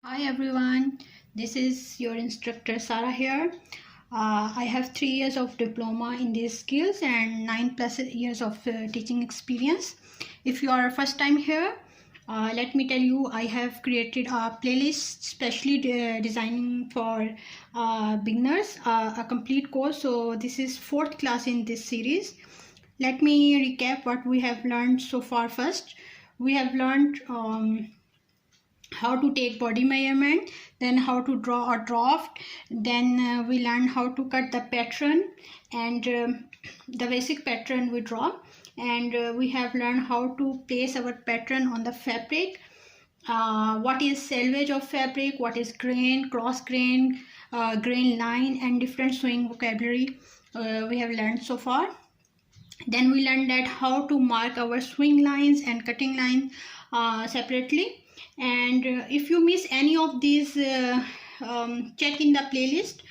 Hi everyone, this is your instructor Sarah here. I have 3 years of diploma in these skills and 9+ years of teaching experience. If you are first time here, let me tell you, I have created a playlist specially designing for beginners, a complete course. So this is 4th class in this series. Let me recap what we have learned so far. First, we have learned how to take body measurement, then how to draw a draft, then we learned how to cut the pattern and the basic pattern we draw, and we have learned how to place our pattern on the fabric, what is selvage of fabric, what is grain, cross grain, grain line, and different sewing vocabulary we have learned so far. Then we learned that how to mark our sewing lines and cutting lines separately. And if you miss any of these, check in the playlist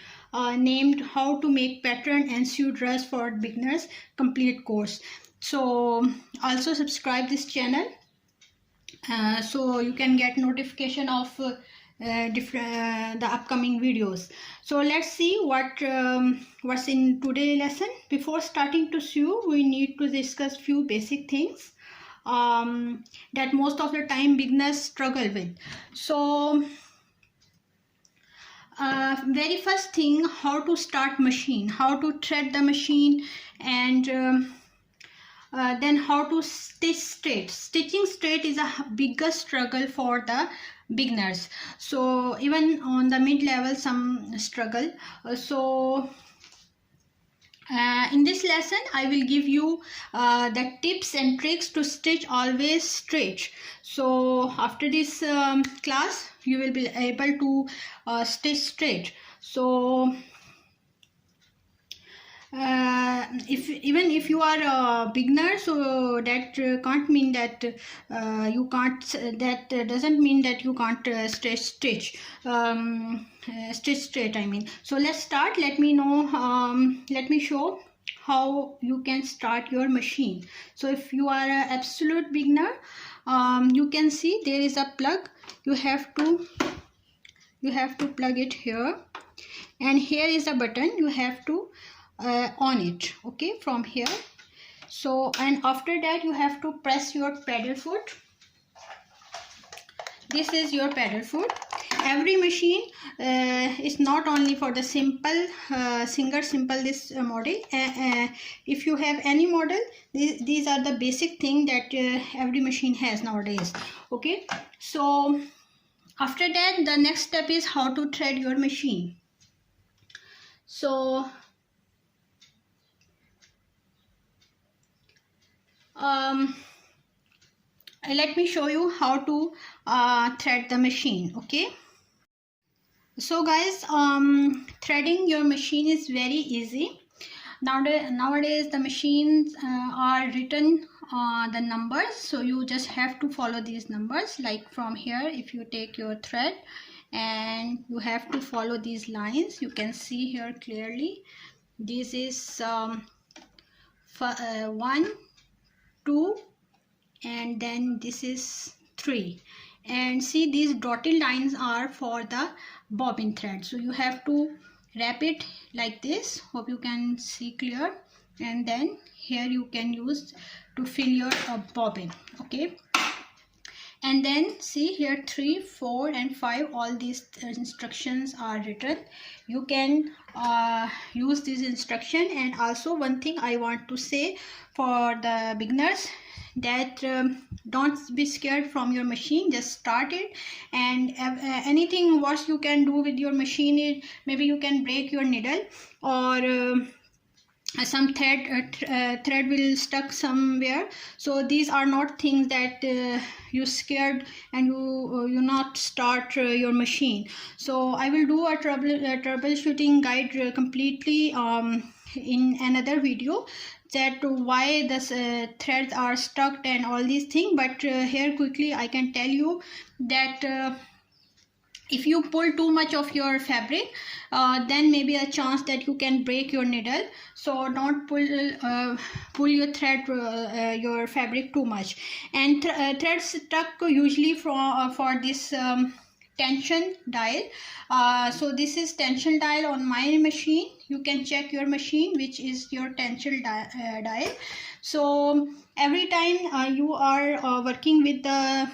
named how to make pattern and sew dress for beginners complete course. So also subscribe this channel so you can get notification of the upcoming videos. So let's see what's in today's lesson. Before starting to sew, we need to discuss few basic things that most of the time beginners struggle with. So very first thing, how to start machine, how to thread the machine, and then how to stitch straight. Stitching straight is a biggest struggle for the beginners, so even on the mid-level some struggle. In this lesson I will give you the tips and tricks to stitch always straight. So after this class you will be able to stitch straight. So even if you are a beginner, so that can't mean that you can't, that doesn't mean that you can't stitch straight, I mean. So let's start. Let me show how you can start your machine. So if you are an absolute beginner, you can see there is a plug. You have to plug it here, and here is a button. You have to on it, okay, from here. So, and after that you have to press your pedal foot. This is your pedal foot. Every machine is not only for the simple this model. If you have any model, these are the basic thing that every machine has nowadays, okay. So after that, the next step is how to thread your machine. So let me show you how to thread the machine, okay. So guys, threading your machine is very easy. Nowadays the machines are written the numbers, so you just have to follow these numbers. Like from here, if you take your thread and you have to follow these lines, you can see here clearly. This is 1, 2, and then this is 3, and see these dotted lines are for the bobbin thread. So you have to wrap it like this. Hope you can see clear, and then here you can use to fill your bobbin, okay. And then see here 3, 4 and 5, all these instructions are written. You can use this instruction. And also one thing I want to say for the beginners, that don't be scared from your machine. Just start it, and anything worse you can do with your machine is maybe you can break your needle, or some thread will stuck somewhere. So these are not things that you scared and you not start your machine. So I will do a troubleshooting guide completely in another video, that why the threads are stuck and all these things. But here quickly I can tell you that if you pull too much of your fabric, then maybe a chance that you can break your needle. So don't pull your thread your fabric too much. And threads stuck usually for this tension dial. So this is tension dial on my machine. You can check your machine which is your tension dial. So every time you are working with the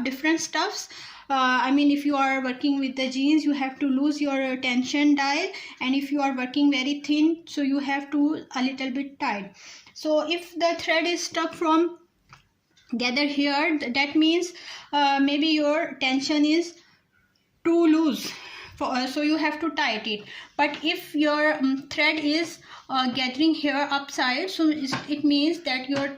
different stuffs, I mean, if you are working with the jeans, you have to lose your tension dial, and if you are working very thin, so you have to a little bit tight. So if the thread is stuck from gather here, that means maybe your tension is too loose, so you have to tight it. But if your thread is gathering here upside, so it means that your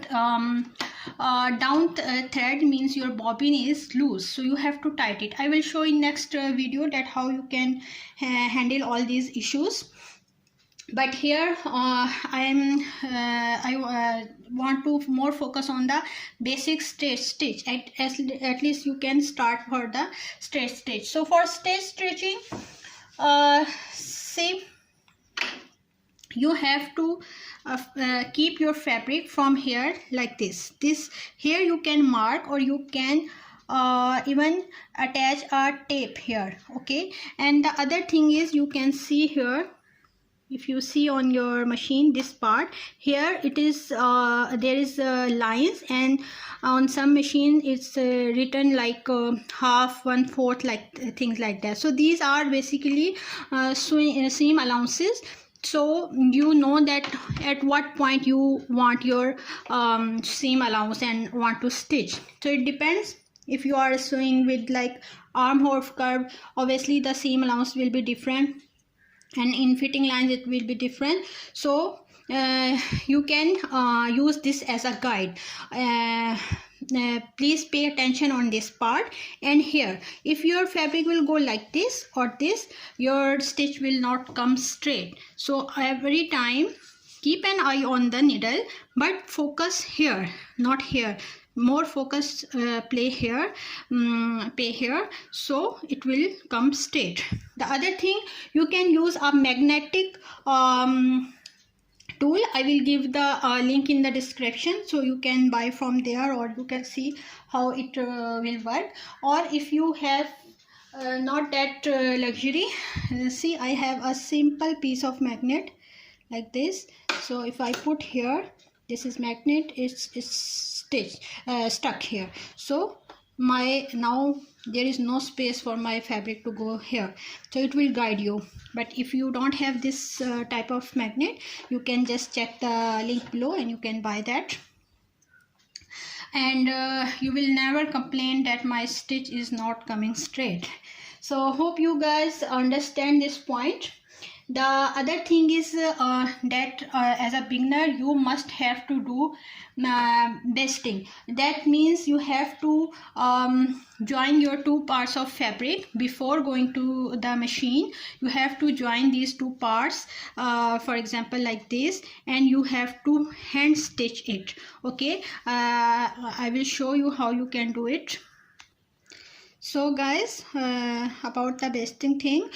down thread means your bobbin is loose, so you have to tight it. I will show in next video that how you can handle all these issues. But here I want to more focus on the basic straight stitch. At least you can start for the straight stitch. So for straight stitching, see, you have to keep your fabric from here like this. Here you can mark, or you can even attach a tape here, okay? And the other thing is, you can see here, if you see on your machine, this part here, it is there is lines, and on some machine it's written like half, 1/4, like things like that. So these are basically seam allowances. So you know that at what point you want your seam allowance and want to stitch. So it depends. If you are sewing with like armhole curve, obviously the seam allowance will be different, and in fitting lines it will be different. So you can use this as a guide. Please pay attention on this part. And here, if your fabric will go like this or this, your stitch will not come straight. So every time keep an eye on the needle, but focus here, not here. More focus pay here, so it will come straight. The other thing, you can use a magnetic tool. I will give the link in the description, so you can buy from there, or you can see how it will work. Or if you have not that luxury, see, I have a simple piece of magnet like this. So if I put here, this is magnet, it's stitched stuck here. So now there is no space for my fabric to go here, so it will guide you. But if you don't have this type of magnet, you can just check the link below and you can buy that. And you will never complain that my stitch is not coming straight. So hope you guys understand this point. The other thing is that as a beginner, you must have to do basting. That means you have to join your two parts of fabric before going to the machine. You have to join these two parts, for example like this, and you have to hand stitch it, okay? I will show you how you can do it. So guys, about the basting thing,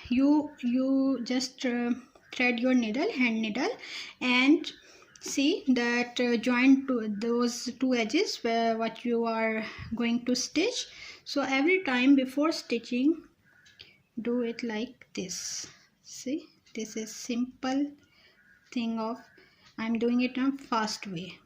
you just thread your needle, hand needle, and see that join to those two edges where what you are going to stitch. So every time before stitching, do it like this. See, this is simple thing of, I'm doing it in a fast way.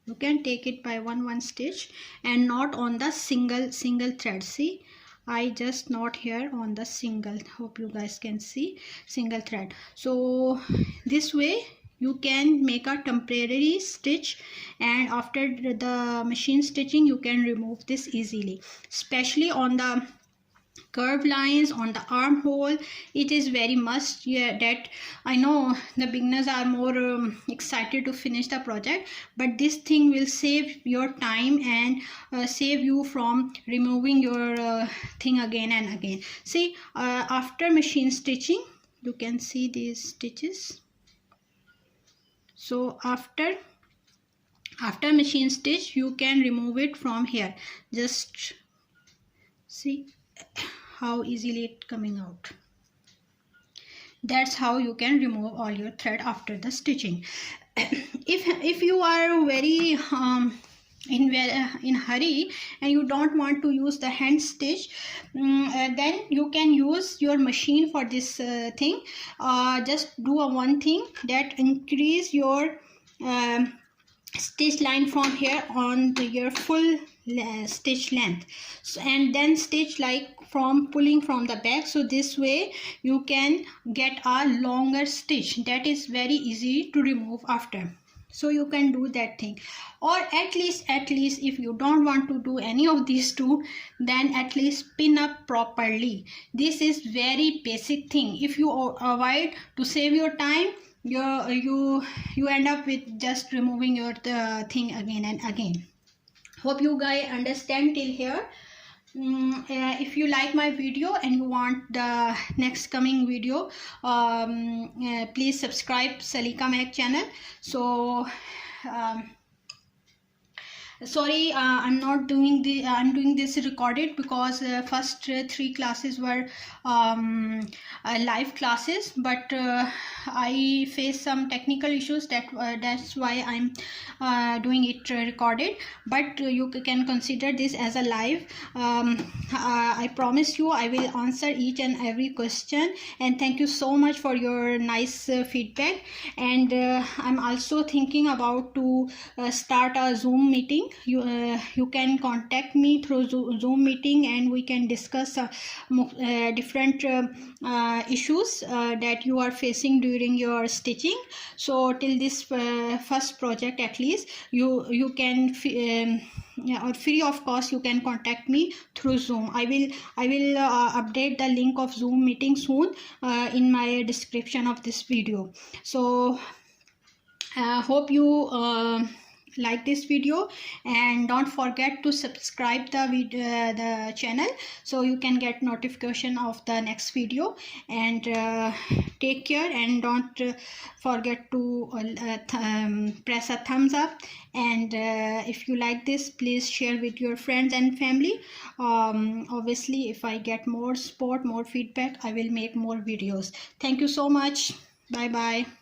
You can take it by one stitch and not on the single thread. See, I just knot here on the single. Hope you guys can see single thread. So this way you can make a temporary stitch, and after the machine stitching you can remove this easily, especially on the curved lines, on the armhole. It is very must, yeah, that I know the beginners are more excited to finish the project, but this thing will save your time and save you from removing your thing again and again. See, after machine stitching, you can see these stitches. So after machine stitch, you can remove it from here. Just see how easily it coming out. That's how you can remove all your thread after the stitching. If you are very in hurry and you don't want to use the hand stitch, then you can use your machine for this thing. Just do one thing, that increase your stitch line from here on your full stitch length. So, and then stitch like from pulling from the back, so this way you can get a longer stitch that is very easy to remove after. So you can do that thing, or at least if you don't want to do any of these two, then at least pin up properly. This is very basic thing. If you avoid to save your time, you end up with just removing your thing again and again. Hope you guys understand till here. If you like my video and you want the next coming video, please subscribe SaliqaMag channel. So sorry, I'm not doing the I'm doing this recorded because first 3 classes were live classes, but I faced some technical issues, that's why I'm doing it recorded. But you can consider this as a live. I promise you I will answer each and every question, and thank you so much for your nice feedback. And I'm also thinking about to start a Zoom meeting. You can contact me through Zoom meeting, and we can discuss different issues that you are facing during your stitching. So till this first project, at least you can or free of cost you can contact me through Zoom. I will update the link of Zoom meeting soon in my description of this video. So hope you like this video, and don't forget to subscribe the channel so you can get notification of the next video. And take care, and don't forget to press a thumbs up. And if you like this, please share with your friends and family. Obviously if I get more support, more feedback, I will make more videos. Thank you so much. Bye bye.